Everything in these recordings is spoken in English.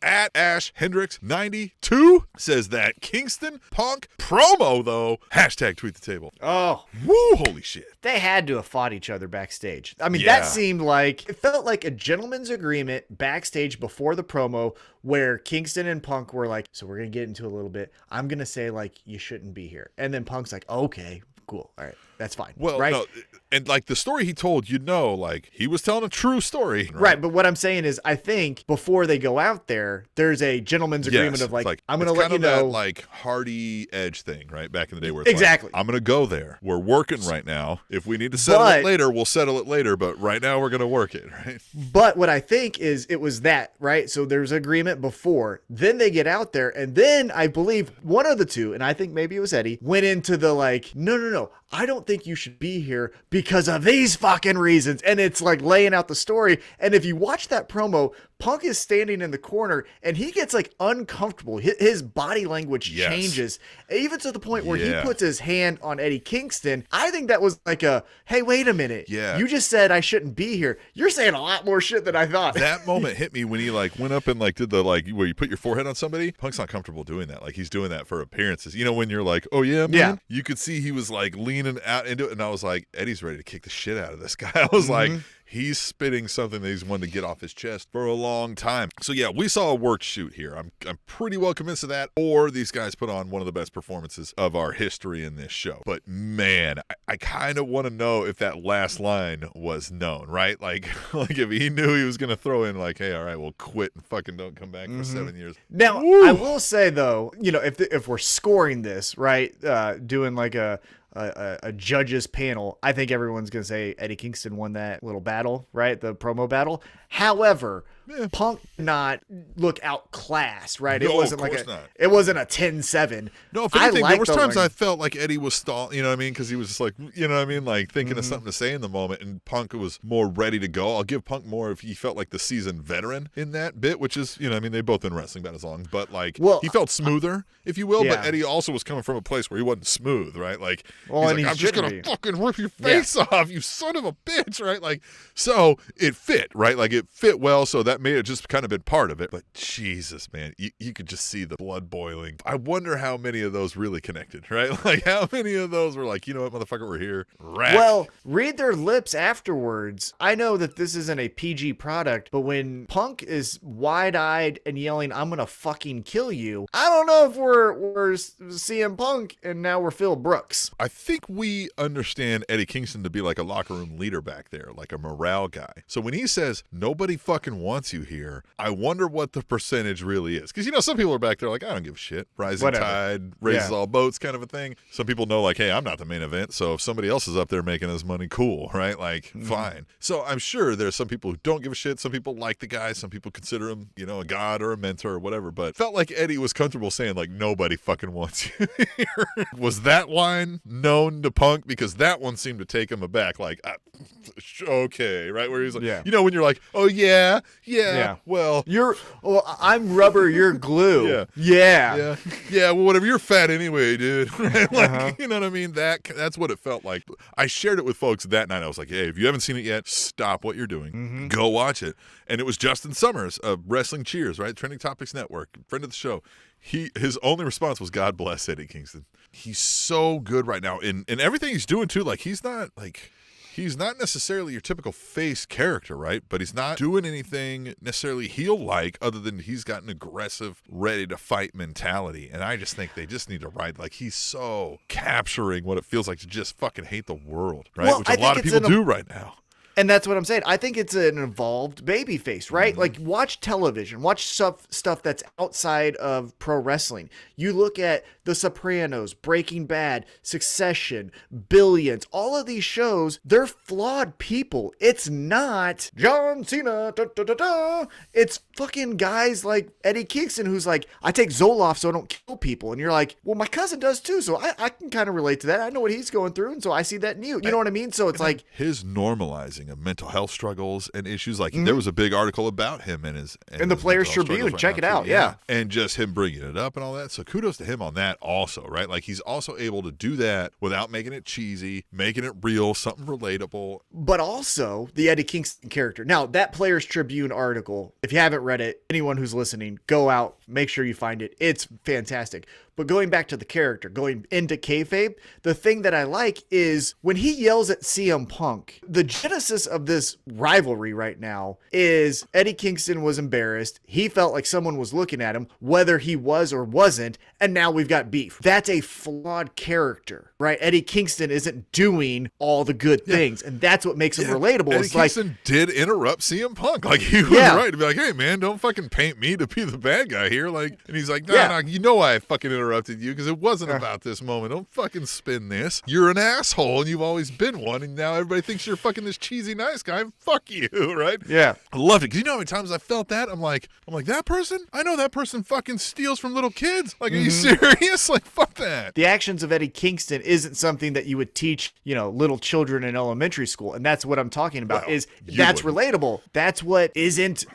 At Ash Hendricks 92 says that Kingston Punk promo, though, hashtag tweet the table. Oh, woo, holy shit. They had to have fought each other backstage. I mean, Yeah. that seemed like, it felt like a gentleman's agreement backstage before the promo where Kingston and Punk were like, so we're going to get into a little bit. I'm going to say, like, you shouldn't be here. And then Punk's like, okay, cool. All right. That's fine. Well, right? no, and like the story he told, like he was telling a true story. Right. But what I'm saying is, I think before they go out there, there's a gentleman's agreement of like, I'm going to let you know. That, like Hardy Edge thing, right? Back in the day where it's exactly. like, I'm going to go there. We're working right now. If we need to settle it later, we'll settle it later. But right now we're going to work it, right? But what I think is it was that, right? So there's agreement before. Then they get out there. And then I believe one of the two, and I think maybe it was Eddie, went into the like, no. I don't think you should be here because of these fucking reasons. And it's like laying out the story. And if you watch that promo, Punk is standing in the corner and he gets like uncomfortable. His body language changes, even to the point where he puts his hand on Eddie Kingston. I think that was like hey, wait a minute. Yeah. You just said I shouldn't be here. You're saying a lot more shit than I thought. That moment hit me when he like went up and like did the like where you put your forehead on somebody. Punk's not comfortable doing that. Like he's doing that for appearances. You know, when you're like, oh yeah, man. Yeah. You could see he was like leaning out into it. And I was like, Eddie's ready to kick the shit out of this guy. I was like, he's spitting something that he's wanted to get off his chest for a long time. So yeah, we saw a work shoot here. I'm pretty well convinced of that. Or these guys put on one of the best performances of our history in this show. But man, I kind of want to know if that last line was known, right? Like if he knew he was going to throw in like, hey, all right, we'll quit and fucking don't come back for 7 years. Now, I will say though, you know, if we're scoring this, right, doing like a judges panel, I think everyone's going to say Eddie Kingston won that little battle, right? The promo battle. However, Punk did not look outclassed, right? No, it wasn't of like course not. It wasn't a 10-7. No, if anything, there was times I felt like Eddie was stalling, you know what I mean? Because he was just like, you know what I mean? Like thinking of something to say in the moment, and Punk was more ready to go. I'll give Punk more if he felt like the seasoned veteran in that bit, which is, you know, I mean, they've both been wrestling about as long, but like he felt smoother, if you will, but Eddie also was coming from a place where he wasn't smooth, right? Like, he's like, I'm just going to fucking rip your face off, you son of a bitch, right? Like, so it fit, right? Like it fit well, so that may have just kind of been part of it. But Jesus, man, you could just see the blood boiling. I wonder how many of those really connected, right? Like how many of those were like, you know what, motherfucker, we're here. Rack. Well, read their lips afterwards. I know that this isn't a PG product, but when Punk is wide-eyed and yelling, I'm gonna fucking kill you, I don't know if we're CM Punk and now we're Phil Brooks. I think we understand Eddie Kingston to be like a locker room leader back there, like a morale guy. So when he says, nobody fucking wants you here, I wonder what the percentage really is. Because, you know, some people are back there like, I don't give a shit. Rising tide raises all boats kind of a thing. Some people know like, hey, I'm not the main event, so if somebody else is up there making us money, cool, right? Like, fine. So I'm sure there's some people who don't give a shit. Some people like the guy. Some people consider him, you know, a god or a mentor or whatever. But felt like Eddie was comfortable saying like, nobody fucking wants you here. Was that line known to Punk? Because that one seemed to take him aback. Like, okay, right? Where he's like, you know, when you're like, oh yeah, well, I'm rubber, you're glue. Yeah. Well, whatever, you're fat anyway, dude. Like, you know what I mean? That's what it felt like. I shared it with folks that night. I was like, hey, if you haven't seen it yet, stop what you're doing. Go watch it. And it was Justin Summers of Wrestling Cheers, right? Trending Topics Network, friend of the show. His only response was, God bless Eddie Kingston. He's so good right now. And everything he's doing too, like he's not necessarily your typical face character, right? But he's not doing anything necessarily heel-like other than he's got an aggressive, ready-to-fight mentality. And I just think they just need to ride. Like, he's so capturing what it feels like to just fucking hate the world, right? Well, which a lot of people do right now. And that's what I'm saying. I think it's an evolved babyface, right? Like, watch television, watch stuff that's outside of pro wrestling. You look at The Sopranos, Breaking Bad, Succession, Billions, all of these shows, they're flawed people. It's not John Cena, It's fucking guys like Eddie Kingston, who's like, I take Zoloft so I don't kill people. And you're like, well, my cousin does too, so I can kind of relate to that. I know what he's going through, and so I see that in you. You know what I mean? So it's like his normalizing understanding of mental health struggles and issues. Like there was a big article about him and his in the his Players mental health Tribune. struggles Check right it now, out. too. Yeah. And just him bringing it up and all that. So kudos to him on that also, right? Like he's also able to do that without making it cheesy, making it real, something relatable. But also the Eddie Kingston character. Now, that Players Tribune article, if you haven't read it, anyone who's listening, go out, make sure you find it. It's fantastic. But going back to the character, going into kayfabe, the thing that I like is when he yells at CM Punk, the genesis of this rivalry right now is Eddie Kingston was embarrassed. He felt like someone was looking at him, whether he was or wasn't, and now we've got beef. That's a flawed character, right? Eddie Kingston isn't doing all the good things, and that's what makes him relatable. Eddie It's like, Kingston did interrupt CM Punk. Like he was right to be like, hey man, don't fucking paint me to be the bad guy here. Like, and he's like, nah, you know why I fucking interrupted you, because it wasn't about this moment. Don't fucking spin this. You're an asshole and you've always been one, and now everybody thinks you're fucking this cheesy nice guy. Fuck you, right? Yeah. I loved it. Because you know how many times I felt that? I'm like, that person? I know that person fucking steals from little kids. Like, are you serious? Like, fuck that. The actions of Eddie Kingston isn't something that you would teach, little children in elementary school. And that's what I'm talking about, Well, that's relatable. That's what isn't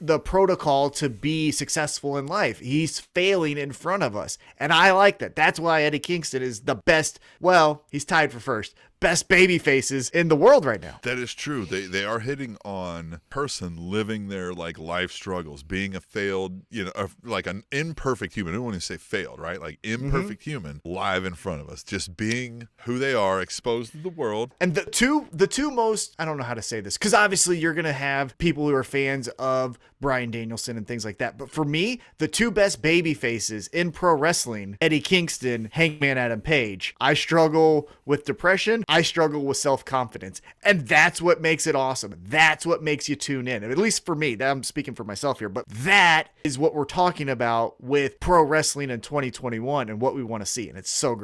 the protocol to be successful in life. He's failing in front of us. And I like that. That's why Eddie Kingston is the best. Well, he's tied for first. Best baby faces in the world right now. That is true. They are hitting on person living their like life struggles, being a failed, like an imperfect human. I don't want to say failed, right? Like imperfect human live in front of us, just being who they are, exposed to the world. And the two most, I don't know how to say this, because obviously you're going to have people who are fans of Bryan Danielson and things like that. But for me, the two best baby faces in pro wrestling, Eddie Kingston, Hangman Adam Page. I struggle with depression. I struggle with self-confidence. And that's what makes it awesome. That's what makes you tune in. At least for me. I'm speaking for myself here. But that is what we're talking about with pro wrestling in 2021 and what we want to see. And it's so great.